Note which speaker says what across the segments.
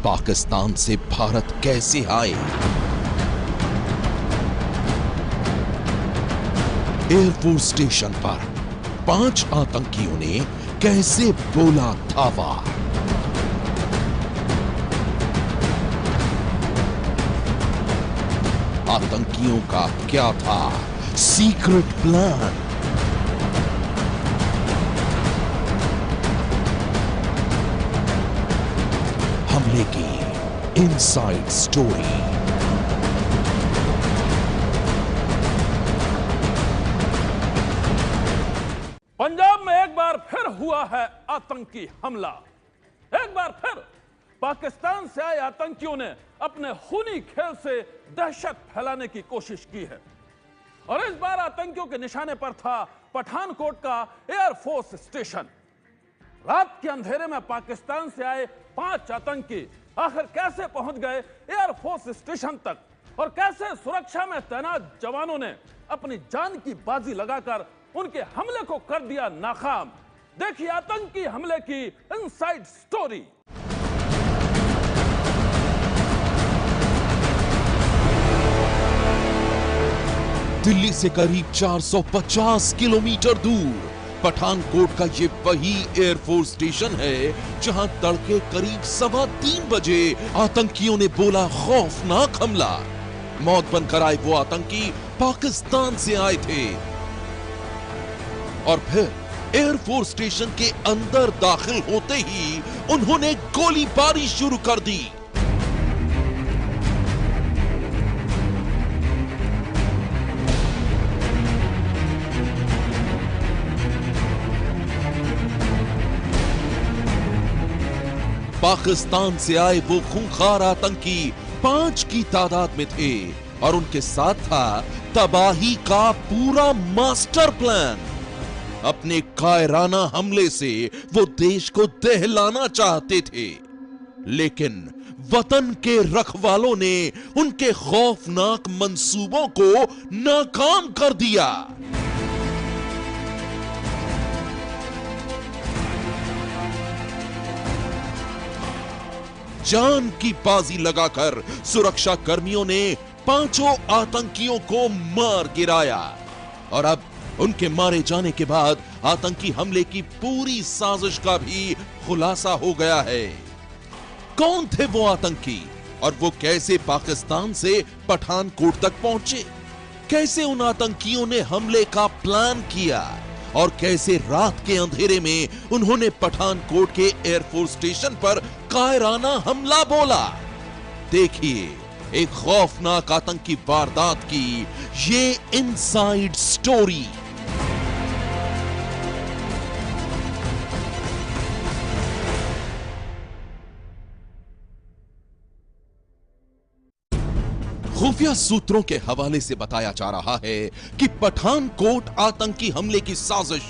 Speaker 1: पाकिस्तान से भारत कैसे आए, एयरफोर्स स्टेशन पर 5 आतंकियों ने कैसे बोला धावा, आतंकियों का क्या था सीक्रेट प्लान। हमले की इनसाइड स्टोरी।
Speaker 2: पंजाब में एक बार फिर हुआ है आतंकी हमला। एक बार फिर पाकिस्तान से आए आतंकियों ने अपने खूनी खेल से दहशत फैलाने की कोशिश की है और इस बार आतंकियों के निशाने पर था पठानकोट का एयरफोर्स स्टेशन। रात के अंधेरे में पाकिस्तान से आए 5 आतंकी आखिर कैसे पहुंच गए एयरफोर्स स्टेशन तक और कैसे सुरक्षा में तैनात जवानों ने अपनी जान की बाजी लगाकर उनके हमले को कर दिया नाकाम। देखिए आतंकी हमले की इनसाइड स्टोरी।
Speaker 1: दिल्ली से करीब 450 किलोमीटर दूर पठानकोट का ये वही एयरफोर्स स्टेशन है जहां तड़के करीब 3:15 बजे आतंकियों ने बोला खौफनाक हमला। मौत बनकर आए वो आतंकी पाकिस्तान से आए थे और फिर एयरफोर्स स्टेशन के अंदर दाखिल होते ही उन्होंने गोलीबारी शुरू कर दी। पाकिस्तान से आए वो खूंखार आतंकी 5 की तादाद में थे और उनके साथ था तबाही का पूरा मास्टर प्लान। अपने कायराना हमले से वो देश को दहलाना चाहते थे, लेकिन वतन के रखवालों ने उनके खौफनाक मंसूबों को नाकाम कर दिया। जान की बाजी लगाकर सुरक्षा कर्मियों ने 5 आतंकियों को मार गिराया और अब उनके मारे जाने के बाद आतंकी हमले की पूरी साजिश का भी खुलासा हो गया है। कौन थे वो आतंकी और वो कैसे पाकिस्तान से पठानकोट तक पहुंचे? कैसे उन आतंकियों ने हमले का प्लान किया और कैसे रात के अंधेरे में उन्होंने पठानकोट के एयरफोर्स स्टेशन पर कायराना हमला बोला? देखिए एक खौफनाक आतंकी वारदात की ये इनसाइड स्टोरी। खुफिया सूत्रों के हवाले से बताया जा रहा है कि पठानकोट आतंकी हमले की साजिश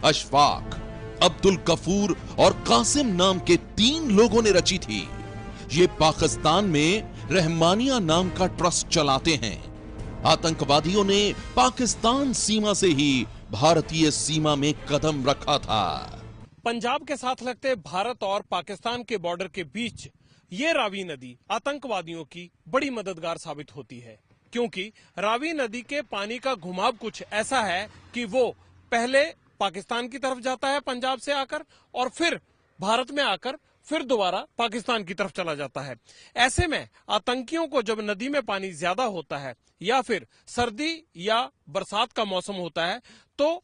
Speaker 1: अशफाक, अब्दुल गफूर और कासिम नाम के 3 लोगों ने रची थी। ये पाकिस्तान में रहमानिया नाम का ट्रस्ट चलाते हैं। आतंकवादियों ने पाकिस्तान सीमा से ही भारतीय सीमा में कदम रखा था।
Speaker 3: पंजाब के साथ लगते भारत और पाकिस्तान के बॉर्डर के बीच ये रावी नदी आतंकवादियों की बड़ी मददगार साबित होती है, क्योंकि रावी नदी के पानी का घुमाव कुछ ऐसा है कि वो पहले पाकिस्तान की तरफ जाता है पंजाब से आकर और फिर भारत में आकर फिर दोबारा पाकिस्तान की तरफ चला जाता है। ऐसे में आतंकियों को जब नदी में पानी ज्यादा होता है या फिर सर्दी या बरसात का मौसम होता है तो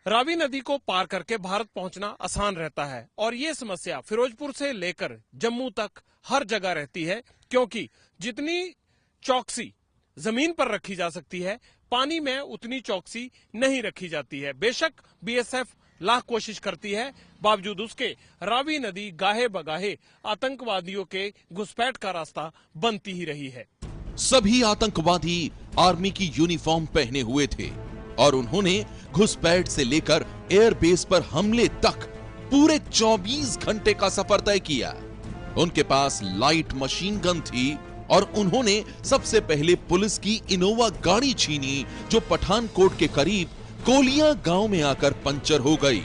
Speaker 3: रावी नदी को पार करके भारत पहुंचना आसान रहता है और ये समस्या फिरोजपुर से लेकर जम्मू तक हर जगह रहती है, क्योंकि जितनी चौकसी जमीन पर रखी जा सकती है पानी में उतनी चौकसी नहीं रखी जाती है। बेशक बीएसएफ लाख कोशिश करती है, बावजूद उसके रावी नदी गाहे बगाहे आतंकवादियों के घुसपैठ का रास्ता बनती ही रही है।
Speaker 1: सभी आतंकवादी आर्मी की यूनिफॉर्म पहने हुए थे और उन्होंने घुसपैठ से लेकर एयरबेस पर हमले तक पूरे 24 घंटे का सफर तय किया। उनके पास लाइट मशीन गन थी और उन्होंने सबसे पहले पुलिस की इनोवा गाड़ी छीनी जो पठानकोट के करीब कोलिया गांव में आकर पंचर हो गई।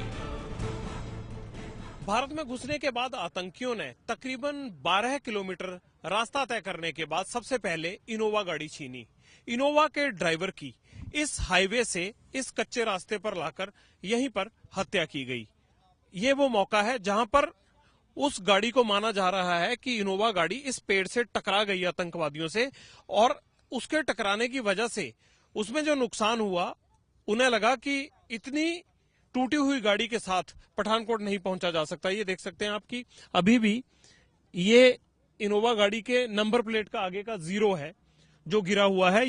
Speaker 3: भारत में घुसने के बाद आतंकियों ने तकरीबन 12 किलोमीटर रास्ता तय करने के बाद सबसे पहले इनोवा गाड़ी छीनी। इनोवा के ड्राइवर की इस हाईवे से इस कच्चे रास्ते पर लाकर यहीं पर हत्या की गई। ये वो मौका है जहां पर उस गाड़ी को माना जा रहा है कि इनोवा गाड़ी इस पेड़ से टकरा गई आतंकवादियों से, और उसके टकराने की वजह से उसमें जो नुकसान हुआ, उन्हें लगा कि इतनी टूटी हुई गाड़ी के साथ पठानकोट नहीं पहुंचा जा सकता। ये देख सकते हैं आपकी अभी भी ये इनोवा गाड़ी के नंबर प्लेट का आगे का 0 है जो गिरा हुआ है।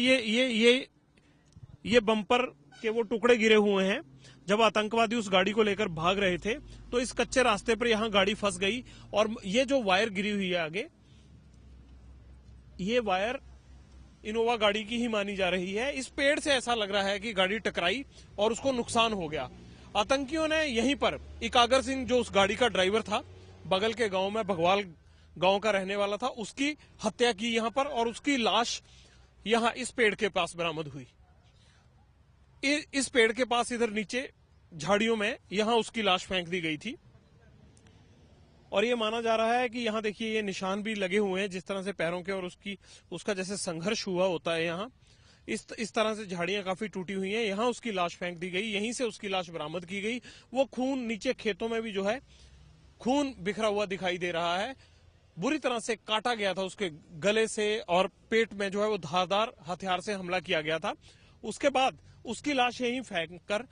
Speaker 3: ये बम्पर के वो टुकड़े गिरे हुए हैं। जब आतंकवादी उस गाड़ी को लेकर भाग रहे थे तो इस कच्चे रास्ते पर यहां गाड़ी फंस गई, और ये जो वायर गिरी हुई है आगे, ये वायर इनोवा गाड़ी की ही मानी जा रही है। इस पेड़ से ऐसा लग रहा है कि गाड़ी टकराई और उसको नुकसान हो गया। आतंकियों ने यहीं पर इकागर सिंह, जो उस गाड़ी का ड्राइवर था, बगल के गांव में भगवाल गांव का रहने वाला था, उसकी हत्या की यहां पर, और उसकी लाश यहां इस पेड़ के पास बरामद हुई। इस पेड़ के पास इधर नीचे झाड़ियों में यहां उसकी लाश फेंक दी गई थी। और ये माना जा रहा है कि यहां देखिए ये निशान भी लगे हुए हैं जिस तरह से पैरों के, और उसका जैसे संघर्ष हुआ होता है यहां। इस तरह से झाड़ियां काफी टूटी हुई हैं। यहां उसकी लाश फेंक दी गई, यहीं से उसकी लाश बरामद की गई। वो खून नीचे खेतों में भी जो है खून बिखरा हुआ दिखाई दे रहा है। बुरी तरह से काटा गया था उसके गले से, और पेट में जो है वो धारदार हथियार से हमला किया गया था। उसके बाद उसकी लाश यहीं फेंक कर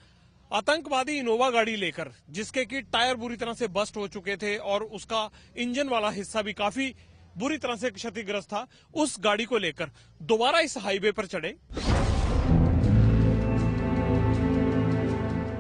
Speaker 3: आतंकवादी इनोवा गाड़ी लेकर, जिसके की टायर बुरी तरह से बस्ट हो चुके थे और उसका इंजन वाला हिस्सा भी काफी बुरी तरह से क्षतिग्रस्त था, उस गाड़ी को लेकर दोबारा इस हाईवे पर चढ़े।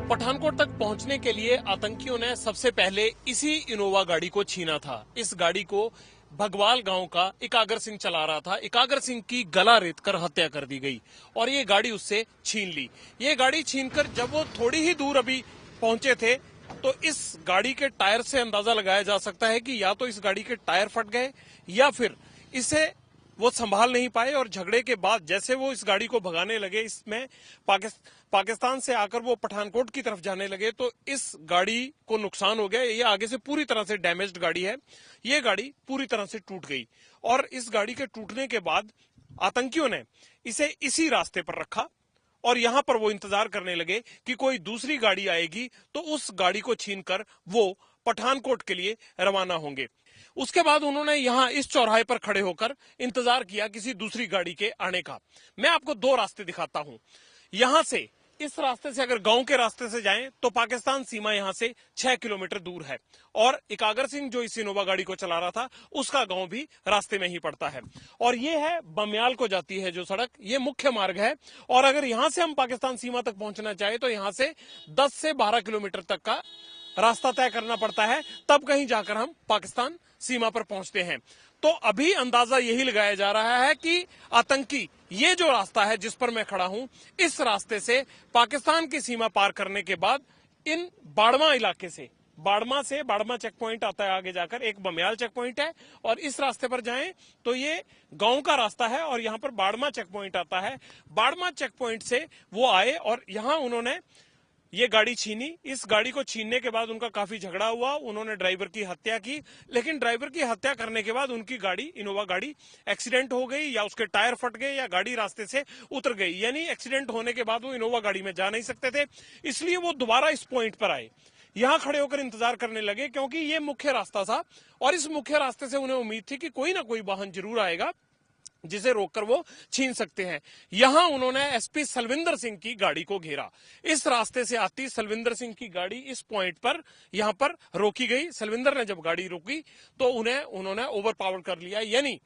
Speaker 3: पठानकोट तक पहुंचने के लिए आतंकियों ने सबसे पहले इसी इनोवा गाड़ी को छीना था। इस गाड़ी को भगवाल गांव का इकागर सिंह चला रहा था। इकागर सिंह की गला रेतकर हत्या कर दी गई और ये गाड़ी उससे छीन ली। ये गाड़ी छीनकर जब वो थोड़ी ही दूर अभी पहुंचे थे तो इस गाड़ी के टायर से अंदाजा लगाया जा सकता है कि या तो इस गाड़ी के टायर फट गए या फिर इसे वो संभाल नहीं पाए, और झगड़े के बाद जैसे वो इस गाड़ी को भगाने लगे, इसमें पाकिस्तान से आकर वो पठानकोट की तरफ जाने लगे, तो इस गाड़ी को नुकसान हो गया। ये आगे से पूरी तरह से डैमेज्ड गाड़ी है। ये गाड़ी पूरी तरह से टूट गई, और इस गाड़ी के टूटने के बाद आतंकियों ने इसे इसी रास्ते पर रखा और यहां पर वो इंतजार करने लगे कि कोई दूसरी गाड़ी आएगी तो उस गाड़ी को छीनकर वो पठानकोट के लिए रवाना होंगे। उसके बाद उन्होंने यहां इस चौराहे पर खड़े होकर इंतजार किया किसी दूसरी गाड़ी के आने का। मैं आपको 2 रास्ते दिखाता हूं। यहां से, इस रास्ते से अगर गांव के रास्ते से जाएं तो पाकिस्तान सीमा यहां से 6 किलोमीटर दूर है, और इकागर सिंह जो इस इनोवा गाड़ी को चला रहा था उसका गांव भी रास्ते में ही पड़ता है। और ये है बमियाल को जाती है जो सड़क, ये मुख्य मार्ग है। और अगर यहां से हम पाकिस्तान सीमा तक पहुंचना चाहे तो यहां से 10 से 12 किलोमीटर तक का रास्ता तय करना पड़ता है, तब कहीं जाकर हम पाकिस्तान सीमा पर पहुंचते हैं। तो अभी अंदाजा यही लगाया जा रहा है कि आतंकी, ये जो रास्ता है जिस पर मैं खड़ा हूं, इस रास्ते से पाकिस्तान की सीमा पार करने के बाद इन बाड़मा इलाके से, बाड़मा चेक पॉइंट आता है आगे जाकर, एक बमियाल चेक पॉइंट है, और इस रास्ते पर जाएं तो ये गांव का रास्ता है और यहां पर बाड़मा चेक पॉइंट आता है। बाड़मा चेक पॉइंट से वो आए और यहां उन्होंने ये गाड़ी छीनी। इस गाड़ी को छीनने के बाद उनका काफी झगड़ा हुआ, उन्होंने ड्राइवर की हत्या की, लेकिन ड्राइवर की हत्या करने के बाद उनकी गाड़ी, इनोवा गाड़ी, एक्सीडेंट हो गई, या उसके टायर फट गए, या गाड़ी रास्ते से उतर गई। यानी एक्सीडेंट होने के बाद वो इनोवा गाड़ी में जा नहीं सकते थे, इसलिए वो दोबारा इस पॉइंट पर आए, यहां खड़े होकर इंतजार करने लगे, क्योंकि ये मुख्य रास्ता था और इस मुख्य रास्ते से उन्हें उम्मीद थी कि कोई ना कोई वाहन जरूर आएगा जिसे रोककर वो छीन सकते हैं। यहां उन्होंने एसपी सलविंदर सिंह की गाड़ी को घेरा। इस रास्ते से आती सलविंदर सिंह की गाड़ी इस पॉइंट पर यहां पर रोकी गई। सलविंदर ने जब गाड़ी रोकी तो उन्होंने ओवरपावर कर लिया, यानी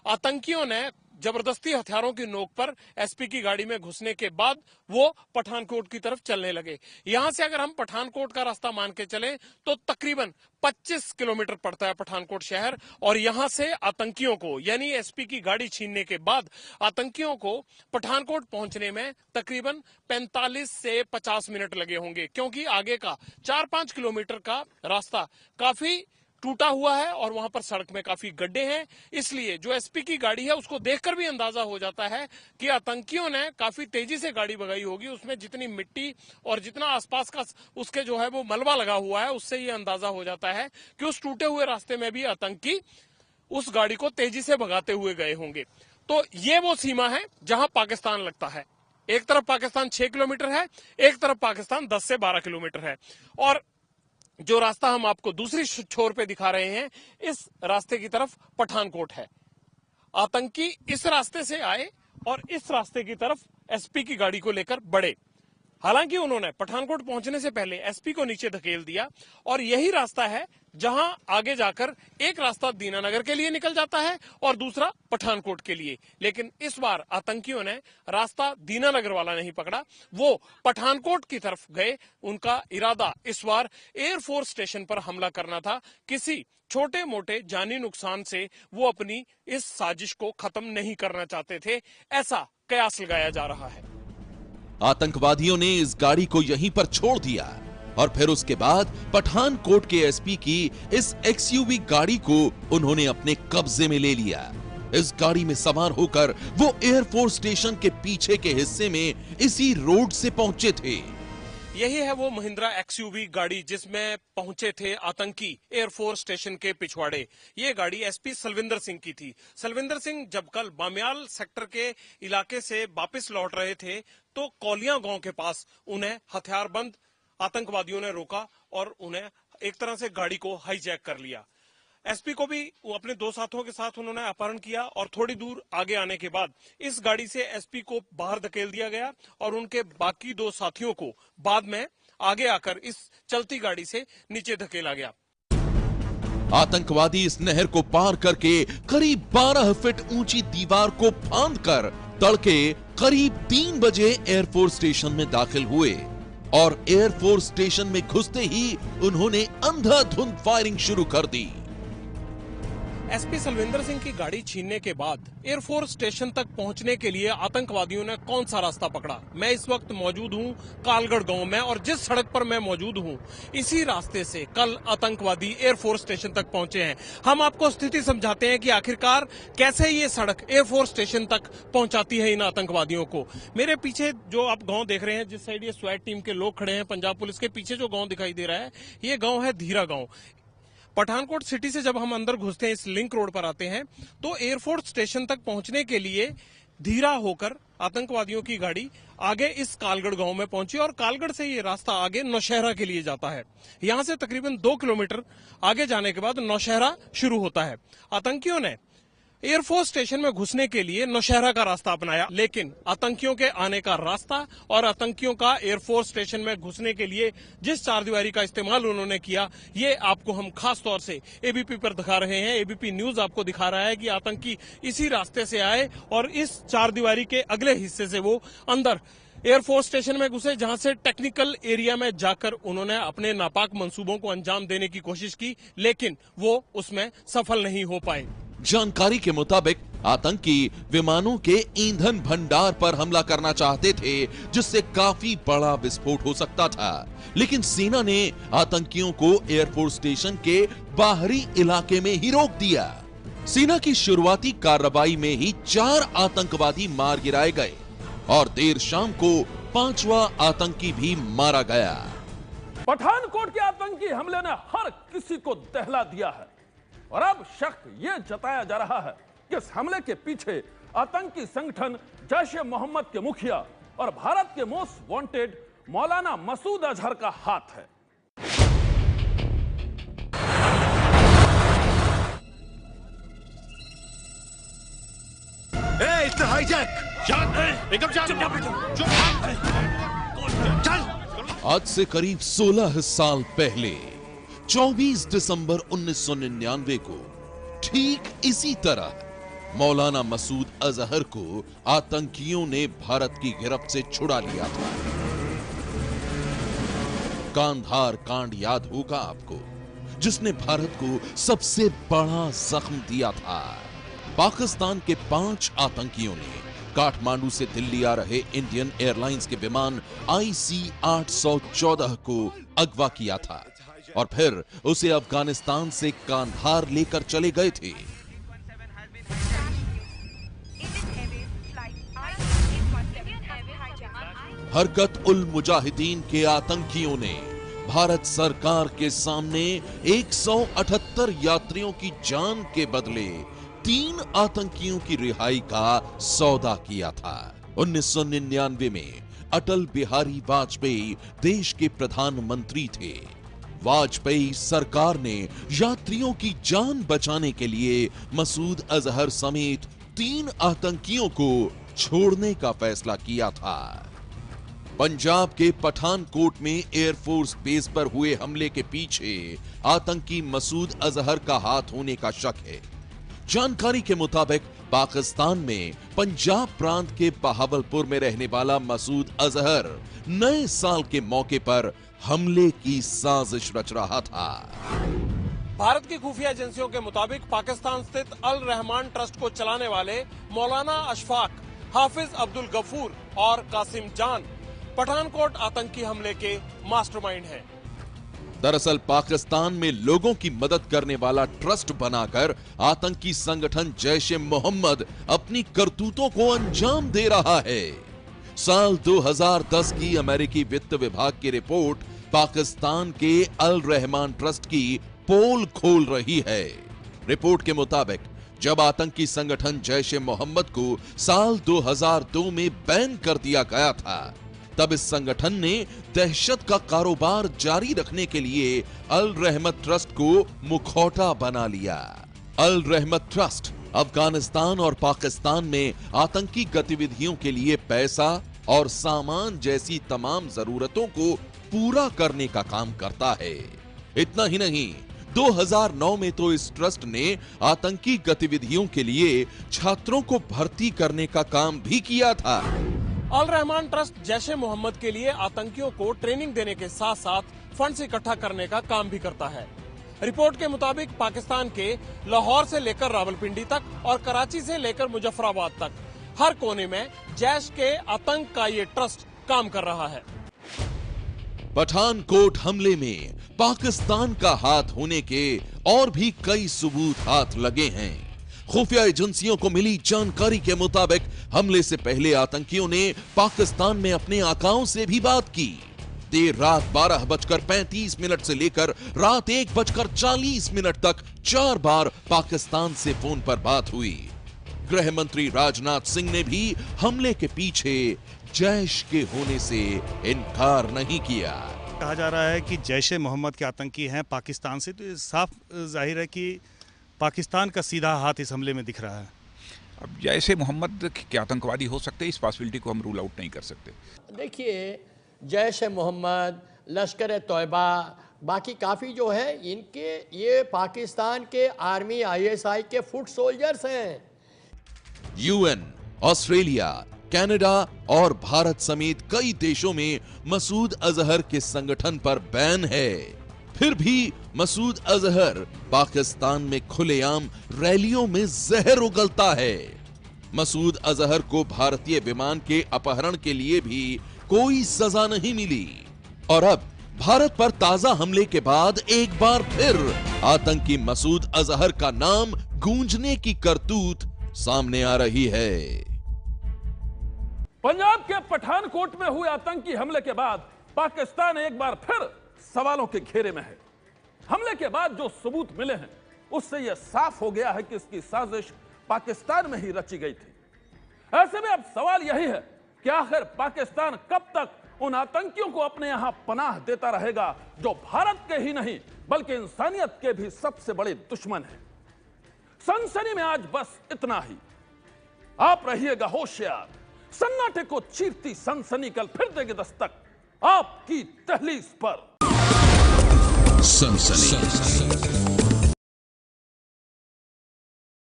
Speaker 3: आतंकियों ने जबरदस्ती हथियारों की नोक पर एसपी की गाड़ी में घुसने के बाद वो पठानकोट की तरफ चलने लगे। यहां से अगर हम पठानकोट का रास्ता मान के चलें तो तकरीबन 25 किलोमीटर पड़ता है पठानकोट शहर, और यहां से आतंकियों को, यानी एसपी की गाड़ी छीनने के बाद आतंकियों को पठानकोट पहुंचने में तकरीबन 45 से 50 मिनट लगे होंगे, क्योंकि आगे का 4-5 किलोमीटर का रास्ता काफी टूटा हुआ है और वहां पर सड़क में काफी गड्ढे हैं, इसलिए जो एसपी की गाड़ी है उसको देखकर भी अंदाजा हो जाता है कि आतंकियों ने काफी तेजी से गाड़ी भगाई होगी। उसमें जितनी मिट्टी और जितना आसपास का उसके जो है वो मलबा लगा हुआ है, उससे ये अंदाजा हो जाता है कि उस टूटे हुए रास्ते में भी आतंकी उस गाड़ी को तेजी से भगाते हुए गए होंगे। तो ये वो सीमा है जहां पाकिस्तान लगता है। एक तरफ पाकिस्तान 6 किलोमीटर है, एक तरफ पाकिस्तान 10 से 12 किलोमीटर है। और जो रास्ता हम आपको दूसरी छोर पे दिखा रहे हैं, इस रास्ते की तरफ पठानकोट है। आतंकी इस रास्ते से आए और इस रास्ते की तरफ एसपी की गाड़ी को लेकर बढ़े। हालांकि उन्होंने पठानकोट पहुंचने से पहले एसपी को नीचे धकेल दिया और यही रास्ता है जहां आगे जाकर एक रास्ता दीनानगर के लिए निकल जाता है और दूसरा पठानकोट के लिए। लेकिन इस बार आतंकियों ने रास्ता दीनानगर वाला नहीं पकड़ा, वो पठानकोट की तरफ गए। उनका इरादा इस बार एयरफोर्स स्टेशन पर हमला करना था। किसी छोटे मोटे जानी नुकसान से वो अपनी इस साजिश को खत्म नहीं करना चाहते थे, ऐसा कयास लगाया जा रहा है।
Speaker 1: आतंकवादियों ने इस गाड़ी को यहीं पर छोड़ दिया और फिर उसके बाद पठानकोट के एसपी की इस एक्सयूवी गाड़ी को उन्होंने अपने कब्जे में ले लिया। इस गाड़ी में सवार होकर वो एयरफोर्स स्टेशन के पीछे के हिस्से में इसी रोड से पहुंचे थे।
Speaker 3: यही है वो महिंद्रा एक्सयूवी गाड़ी जिसमें पहुंचे थे आतंकी एयरफोर्स स्टेशन के पिछवाड़े। ये गाड़ी एसपी सलविंदर सिंह की थी। सलविंदर सिंह जब कल बामियाल सेक्टर के इलाके से वापस लौट रहे थे तो कौलियां गांव के पास उन्हें हथियारबंद आतंकवादियों ने रोका और उन्हें एक तरह से गाड़ी को हाईजैक कर लिया। एसपी को भी अपने 2 साथियों के साथ उन्होंने अपहरण किया और थोड़ी दूर आगे आने के बाद इस गाड़ी से एसपी को बाहर धकेल दिया गया और उनके बाकी 2 साथियों को बाद में आगे आकर इस चलती गाड़ी से नीचे धकेला गया।
Speaker 1: आतंकवादी इस नहर को पार करके करीब 12 फीट ऊंची दीवार को फांदकर तड़के करीब 3 बजे एयरफोर्स स्टेशन में दाखिल हुए और एयरफोर्स स्टेशन में घुसते ही उन्होंने अंधाधुंध फायरिंग शुरू कर दी।
Speaker 3: एसपी सलविंदर सिंह की गाड़ी छीनने के बाद एयरफोर्स स्टेशन तक पहुंचने के लिए आतंकवादियों ने कौन सा रास्ता पकड़ा? मैं इस वक्त मौजूद हूं कालगढ़ गांव में और जिस सड़क पर मैं मौजूद हूं इसी रास्ते से कल आतंकवादी एयरफोर्स स्टेशन तक पहुंचे हैं। हम आपको स्थिति समझाते हैं कि आखिरकार कैसे ये सड़क एयरफोर्स स्टेशन तक पहुंचाती है इन आतंकवादियों को। मेरे पीछे जो आप गाँव देख रहे हैं, जिस साइड ये स्वैट टीम के लोग खड़े हैं, पंजाब पुलिस के पीछे जो गाँव दिखाई दे रहा है, ये गाँव है धीरा गाँव। पठानकोट सिटी से जब हम अंदर घुसते हैं, इस लिंक रोड पर आते हैं, तो एयरफोर्स स्टेशन तक पहुंचने के लिए धीरा होकर आतंकवादियों की गाड़ी आगे इस कालगढ़ गांव में पहुंची और कालगढ़ से ये रास्ता आगे नौशहरा के लिए जाता है। यहां से तकरीबन 2 किलोमीटर आगे जाने के बाद नौशहरा शुरू होता है। आतंकियों ने एयरफोर्स स्टेशन में घुसने के लिए नौशहरा का रास्ता अपनाया, लेकिन आतंकियों के आने का रास्ता और आतंकियों का एयरफोर्स स्टेशन में घुसने के लिए जिस चारदीवारी का इस्तेमाल उन्होंने किया, ये आपको हम खास तौर से एबीपी पर दिखा रहे हैं। एबीपी न्यूज आपको दिखा रहा है कि आतंकी इसी रास्ते से आए और इस चारदीवारी के अगले हिस्से से वो अंदर एयरफोर्स स्टेशन में घुसे, जहां से टेक्निकल एरिया में जाकर उन्होंने अपने नापाक मंसूबों को अंजाम देने की कोशिश की, लेकिन वो उसमें सफल नहीं हो पाए।
Speaker 1: जानकारी के मुताबिक आतंकी विमानों के ईंधन भंडार पर हमला करना चाहते थे, जिससे काफी बड़ा विस्फोट हो सकता था, लेकिन सेना ने आतंकियों को एयरफोर्स स्टेशन के बाहरी इलाके में ही रोक दिया। सेना की शुरुआती कार्रवाई में ही 4 आतंकवादी मार गिराए गए और देर शाम को 5वां आतंकी भी मारा गया।
Speaker 2: पठानकोट के आतंकी हमले ने हर किसी को दहला दिया है और अब शक यह जताया जा रहा है कि इस हमले के पीछे आतंकी संगठन जैश ए मोहम्मद के मुखिया और भारत के मोस्ट वांटेड मौलाना मसूद अजहर का हाथ है।
Speaker 1: आज से करीब 16 साल पहले 24 दिसंबर 1999 को ठीक इसी तरह मौलाना मसूद अजहर को आतंकियों ने भारत की गिरफ्त से छुड़ा लिया था। कांधार कांड याद होगा आपको, जिसने भारत को सबसे बड़ा जख्म दिया था। पाकिस्तान के 5 आतंकियों ने काठमांडू से दिल्ली आ रहे इंडियन एयरलाइंस के विमान IC-814 को अगवा किया था। और फिर उसे अफगानिस्तान से कांधार लेकर चले गए थे। हरकत उल मुजाहिदीन के आतंकियों ने भारत सरकार के सामने 178 यात्रियों की जान के बदले 3 आतंकियों की रिहाई का सौदा किया था। 1999 में अटल बिहारी वाजपेयी देश के प्रधानमंत्री थे। वाजपेयी सरकार ने यात्रियों की जान बचाने के लिए मसूद अजहर समेत 3 आतंकियों को छोड़ने का फैसला किया था। पंजाब के पठानकोट में एयरफोर्स बेस पर हुए हमले के पीछे आतंकी मसूद अजहर का हाथ होने का शक है। जानकारी के मुताबिक पाकिस्तान में पंजाब प्रांत के बहावलपुर में रहने वाला मसूद अजहर नए साल के मौके पर हमले की साजिश रच रहा था।
Speaker 3: भारत की खुफिया एजेंसियों के मुताबिक पाकिस्तान स्थित अल रहमान ट्रस्ट को चलाने वाले मौलाना अशफाक, हाफिज अब्दुल गफूर और कासिम जान पठानकोट आतंकी हमले के मास्टरमाइंड हैं।
Speaker 1: दरअसल पाकिस्तान में लोगों की मदद करने वाला ट्रस्ट बनाकर आतंकी संगठन जैश-ए मोहम्मद अपनी करतूतों को अंजाम दे रहा है। साल 2010 की अमेरिकी वित्त विभाग की रिपोर्ट पाकिस्तान के अल रहमान ट्रस्ट की पोल खोल रही है। रिपोर्ट के मुताबिक जब आतंकी संगठन जैश-ए मोहम्मद को साल 2002 में बैन कर दिया गया था, तब इस संगठन ने दहशत का कारोबार जारी रखने के लिए अल रहमत ट्रस्ट को मुखौटा बना लिया। अल रहमत ट्रस्ट अफगानिस्तान और पाकिस्तान में आतंकी गतिविधियों के लिए पैसा और सामान जैसी तमाम जरूरतों को पूरा करने का काम करता है। इतना ही नहीं, 2009 में तो इस ट्रस्ट ने आतंकी गतिविधियों के लिए छात्रों को भर्ती करने का काम भी किया था।
Speaker 3: अल रहमान ट्रस्ट जैश-ए मोहम्मद के लिए आतंकियों को ट्रेनिंग देने के साथ साथ फंड्स इकट्ठा करने का काम भी करता है। रिपोर्ट के मुताबिक पाकिस्तान के लाहौर से लेकर रावलपिंडी तक और कराची से लेकर मुजफ्फराबाद तक हर कोने में जैश के आतंक का ये ट्रस्ट काम कर रहा है।
Speaker 1: पठानकोट हमले में पाकिस्तान का हाथ होने के और भी कई सबूत हाथ लगे हैं। खुफिया एजेंसियों को मिली जानकारी के मुताबिक हमले से पहले आतंकियों ने पाकिस्तान में अपने आकाओं से भी बात की। देर रात 12:35 से लेकर रात 1:40 तक 4 बार पाकिस्तान से फोन पर बात हुई। गृह मंत्री राजनाथ सिंह ने भी हमले के पीछे जैश के होने से इनकार नहीं किया।
Speaker 4: कहा जा रहा है कि जैश-ए मोहम्मद के आतंकी हैं पाकिस्तान से, तो साफ जाहिर है कि पाकिस्तान का सीधा हाथ इस हमले में दिख रहा है।
Speaker 5: अब जैसे मोहम्मद के आतंकवादी हो सकते हैं, इस पॉसिबिलिटी को हम रूल आउट नहीं कर सकते।
Speaker 6: देखिए, जैश-ए-मोहम्मद, लश्कर-ए-तौयबा, बाकी काफ़ी जो है इनके ये पाकिस्तान के आर्मी ISI के फुट सोल्जर्स हैं।
Speaker 1: UN, ऑस्ट्रेलिया, कनाडा और भारत समेत कई देशों में मसूद अजहर के संगठन पर बैन है। फिर भी मसूद अजहर पाकिस्तान में खुलेआम रैलियों में जहर उगलता है। मसूद अजहर को भारतीय विमान के अपहरण के लिए भी कोई सजा नहीं मिली और अब भारत पर ताजा हमले के बाद एक बार फिर आतंकी मसूद अजहर का नाम गूंजने की करतूत सामने आ रही है।
Speaker 2: पंजाब के पठानकोट में हुए आतंकी हमले के बाद पाकिस्तान एक बार फिर सवालों के घेरे में है। हमले के बाद जो सबूत मिले हैं उससे यह साफ हो गया है कि इसकी साजिश पाकिस्तान में ही रची गई थी। ऐसे में अब सवाल यही है कि आखिर पाकिस्तान कब तक उन आतंकियों को अपने यहां पनाह देता रहेगा जो भारत के ही नहीं बल्कि इंसानियत के भी सबसे बड़े दुश्मन हैं। सनसनी में आज बस इतना ही। आप रहिएगा होशियार। सन्नाटे को चीरती सनसनी कल फिर देगी दस्तक आपकी दहलीज पर।
Speaker 1: सनसनी